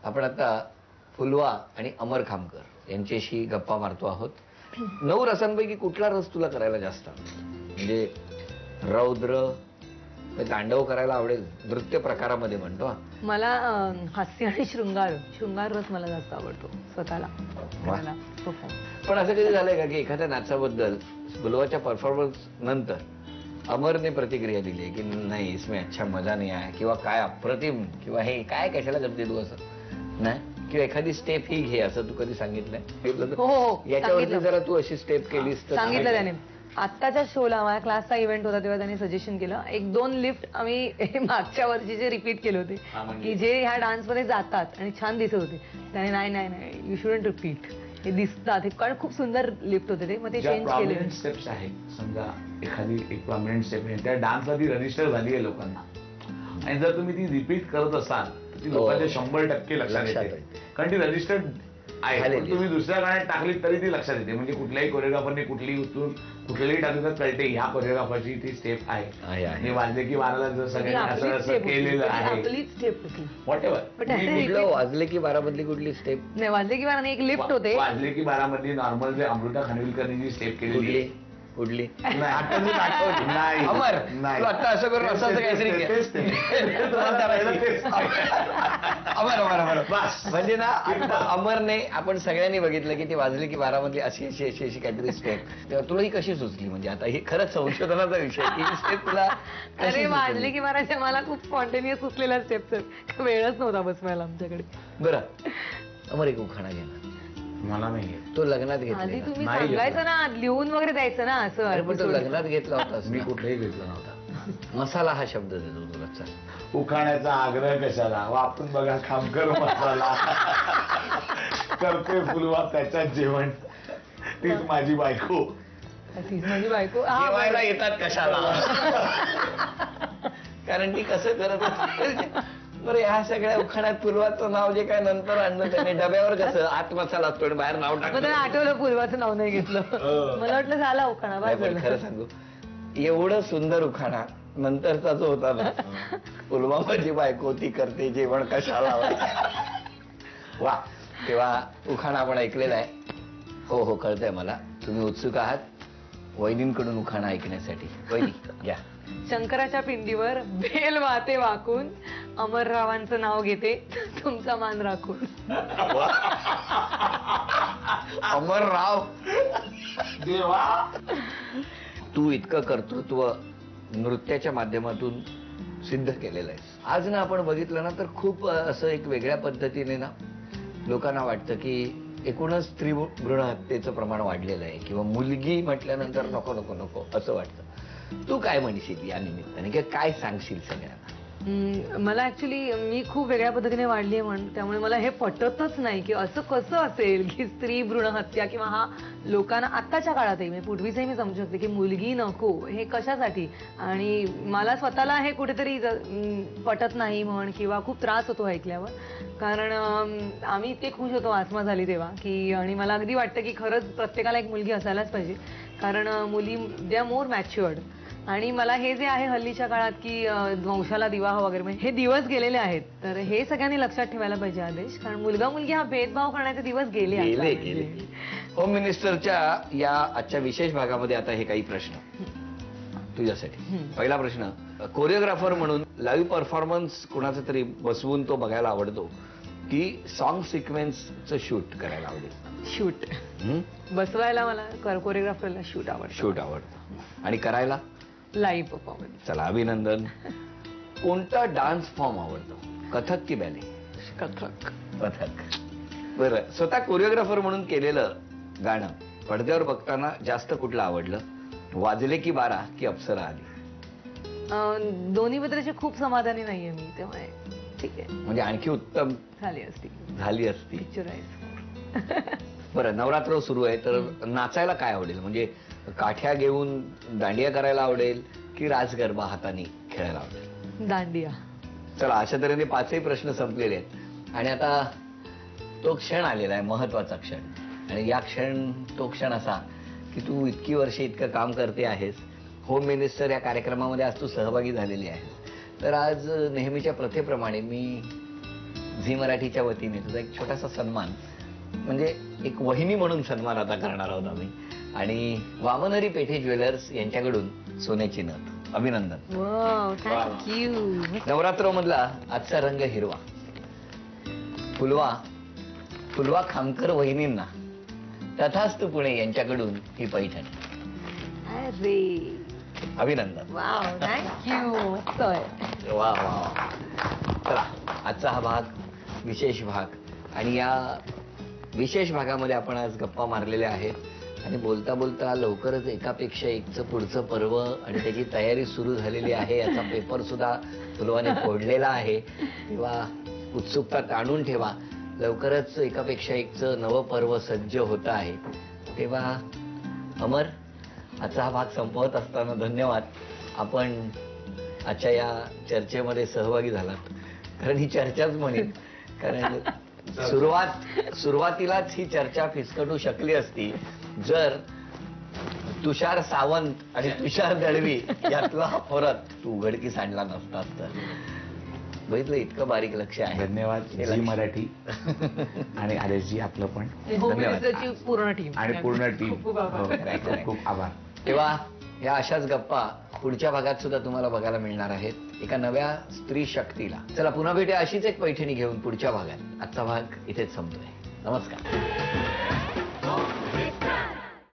आपण आता फुलवा आणि अमर खामकर यांच्याशी गप्पा मारतो आहोत. 9 रसांपैकी कुठला रस तुला करायला जास्त आवडेल? म्हणजे रौद्र, तांडव करायला आवडेल, नृत्य प्रकारामध्ये म्हणतो. मला हास्य आणि शृंगार रस मला जास्त आवडतो स्वतःला. पण असं कधी झालंय का की एखाद्या नाचाबद्दल फुलवाच्या परफॉर्मन्स नंतर अमरने प्रतिक्रिया दिली की नाही इसमें अच्छा मजा नाही आहे, किंवा काय अप्रतिम, किंवा हे काय कशाला करते तू असं, नाही, किंवा एखादी स्टेप ही घे असं तू कधी सांगितलंय? हो, याच्यावरती जरा तू अशी स्टेप केलीस तर सांगितलं त्याने. आत्ताच्या शोला माझ्या क्लासचा इव्हेंट होता तेव्हा त्यांनी सजेशन केलं 1-2 लिफ्ट आम्ही मागच्या वर्षीचे रिपीट केले होते की जे ह्या डान्समध्ये जातात आणि छान दिसत होते. त्याने नाही यू शुडंट रिपीट, हे दिसतात हे, कारण खूप सुंदर लिफ्ट होते ते, मग ते चेंज केले. स्टेप्स आहेत समजा एखादी एक प्रॉमिनंट स्टेप आहे त्या डान्सला ती रजिस्टर झाली आहे लोकांना, आणि जर तुम्ही ती रिपीट करत असाल तर ती लोकांच्या 100% लक्षात येते, कारण ती रजिस्टर्ड आहे. तुम्ही दुसऱ्या गाण्यात टाकली तरी ती लक्षात येते. म्हणजे कुठल्याही कोरिओग्राफरने कुठलीही उचलून कुठल्याही टाकली तर कळते ह्या कोरिओग्राफरची ती स्टेप आहे. वाजले की बाराला जर सगळ्यांनी असं केलेलं आहे, व्हॉट एव्हर. वाजले की 12 मधली कुठली स्टेप? नाही, वाजले की 12 एक लिफ्ट होते. वाजले की 12 मधली नॉर्मल जे अमृता खानविलकरनी जी स्टेप केलेली आहे कुठली नाही अमर, तू आता असं करून असं काहीतरी अमर म्हणजे ना अमरने आपण सगळ्यांनी बघितलं की ती वाजली की 12 मधली अशी अशी अशी अशी काहीतरी स्टेप, तेव्हा तुला ही कशी सुचली? म्हणजे आता हे खरंच संशोधनाचा विषय की ही स्टेप तुला अरे वाजली की 12 मला खूप स्पॉन्टेनियस सुचलेला स्टेप, वेळच नव्हता बसवायला आमच्याकडे. बरं अमर, एक उखाणा घे ना. मला नाही, तो लग्नात घेतला. आधी तुम्ही सांगायचं ना, लिहून वगैरे द्यायचं ना असं. पण तो लग्नात घेतला होतास? मी कुठेही घेतला नव्हता. मसाला हा शब्द देतो तुला. चल, उखाण्याचा आग्रह कशाला, वापरून बघा खामकर मसाला. करते फुलवा त्याच्यात जेवण, तीच माझी बायको. तीच माझी बायको जेवायला येतात कशाला? कारण ती कसं करत होती. बरं, ह्या सगळ्या उखाण्यात फुलवाचं नाव जे काय नंतर आणलं त्याने डब्यावर कसं आत मसाला असतो आणि बाहेर नाव टाकलं. आठवलं फुलवाचं नाव नाही घेतलं. मला वाटलं झाला उखाणा. खरं सांगू, एवढं सुंदर उखाणा नंतरचा जो होता ना, फुलवा माझी बायको ती करते जेवण कशाला, वा. तेव्हा उखाणा आपण ऐकलेला आहे. हो कळतंय मला, तुम्ही उत्सुक आहात वहिनींकडून उखाणा ऐकण्यासाठी. वहिनी घ्या. शंकराच्या पिंडीवर बेल वाहते वाकून, अमररावांचं नाव घेते तुमचा मान राखून. अमरराव देवा, तू इतकं कर्तृत्व नृत्याच्या माध्यमातून सिद्ध केलेलं आहे. आज ना आपण बघितलं ना तर खूप असं एक वेगळ्या पद्धतीने ना लोकांना वाटतं की एकूणच स्त्री भ्रूण हत्येचं प्रमाण वाढलेलं आहे, किंवा मुलगी म्हटल्यानंतर नको नको नको असं वाटतं. तू काय म्हणशील या निमित्ताने, किंवा काय सांगशील सगळ्यांना? मला ऍक्च्युली मी खूप वेगळ्या पद्धतीने वाढली आहे त्यामुळे मला हे पटतच नाही की असं कसं असेल की स्त्री भ्रूण हत्या, किंवा हा लोकांना आत्ताच्या काळातही म्हणजे पूर्वीचंही मी समजू शकते की मुलगी नको हे कशासाठी, आणि मला स्वतःला हे कुठेतरी पटत नाही म्हण, किंवा खूप त्रास होतो ऐकल्यावर. कारण आम्ही इतके खुश होतो आसमा झाली तेव्हा की, आणि मला अगदी वाटतं की खरंच प्रत्येकाला एक मुलगी असायलाच पाहिजे, कारण मुली दे आर मोर मॅच्युअर्ड. आणि मला हे जे आहे हल्लीच्या काळात की वंशाला विवाह वगैरे, हे दिवस गेलेले आहेत, तर हे सगळ्यांनी लक्षात ठेवायला पाहिजे आदेश, कारण मुलगा मुलगी हा भेदभाव करण्याचे दिवस गेले. होम मिनिस्टरच्या या आजच्या विशेष भागामध्ये आता हे काही प्रश्न तुझ्यासाठी. पहिला प्रश्न, कोरिओग्राफर म्हणून लाईव्ह परफॉर्मन्स कुणाचा तरी बसवून तो बघायला आवडतो की सॉन्ग सिक्वेन्सचं शूट करायला आवडेल? शूट बसवायला मला कोरिओग्राफरला शूट आवडतं आणि करायला लाईव्ह परफॉर्मन्स. चला, अभिनंदन. कोणता डान्स फॉर्म आवडतो, कथक की बॅले? कथक. बरं, स्वतः कोरिओग्राफर म्हणून केलेलं गाणं पडद्यावर बघताना जास्त कुठलं आवडलं, वाजले की 12 की अप्सरा आली? दोन्ही बद्दलची खूप समाधानी नाहीये मी, त्यामुळे ठीक आहे, म्हणजे आणखी उत्तम झाली असती. बरं, नवरात्र सुरू आहे तर नाचायला काय आवडेल? म्हणजे काठ्या घेऊन दांडिया करायला आवडेल की रास गरबा हाताने खेळायला आवडेल? दांडिया. चला, अशा तऱ्हेने 5ही प्रश्न संपलेले आहेत आणि आता तो क्षण आलेला आहे, महत्वाचा क्षण. आणि तो क्षण असा की तू इतकी वर्षे इतकं काम करते आहेस, होम मिनिस्टर या कार्यक्रमामध्ये आज तू सहभागी झालेली आहेस, तर आज नेहमीच्या प्रथेप्रमाणे मी झी मराठीच्या वतीने तुझा एक छोटासा सन्मान, म्हणजे एक वहिनी म्हणून सन्मान आता करणार आहोत आम्ही. आणि वामनहरी पेठे ज्वेलर्स यांच्याकडून सोन्याची नथ. अभिनंदन. थँक्यू. नवरात्र मधला आजचा रंग हिरवा. फुलवा खामकर वहिनींना तथास्तु पुणे यांच्याकडून ही पैठण. अरे अभिनंदन. Wow, thank you. वा वा. चला, आजचा हा भाग विशेष भाग, आणि या विशेष भागामध्ये आपण आज गप्पा मारलेल्या आहेत आणि बोलता बोलता लवकरच एकापेक्षा एकचं पुढचं पर्व आणि त्याची तयारी सुरू झालेली आहे. याचा पेपर सुद्धा फुलवाने फोडलेला आहे. तेव्हा उत्सुकता ताणून ठेवा, लवकरच एकापेक्षा एकचं नवं पर्व सज्ज होत आहे. तेव्हा अमर, आजचा हा भाग संपवत असताना धन्यवाद. आपण आजच्या या चर्चेमध्ये सहभागी झालात. कारण ही चर्चाच म्हणेन, कारण सुरुवातीलाच ही चर्चा फिसकटू शकली असती जर तुषार सावंत आणि तुषार दळवी यातला फरक तू उघडकीस आणला नसतास तर. बघितलं, इतकं बारीक लक्ष आहे. धन्यवाद झी मराठी आणि आदेशजी, आपलं पण धन्यवाद. पूर्ण टीम आणि पूर्ण टीम. खूप आभार. खूप आभार. तेव्हा या अशाच गप्पा पुढच्या भागात सुद्धा तुम्हाला बघायला मिळणार आहेत, एका नव्या स्त्री शक्तीला. चला, पुन्हा भेटूया अशीच एक पैठणी घेऊन पुढच्या भागात. आजचा भाग इथेच संपतोय. नमस्कार.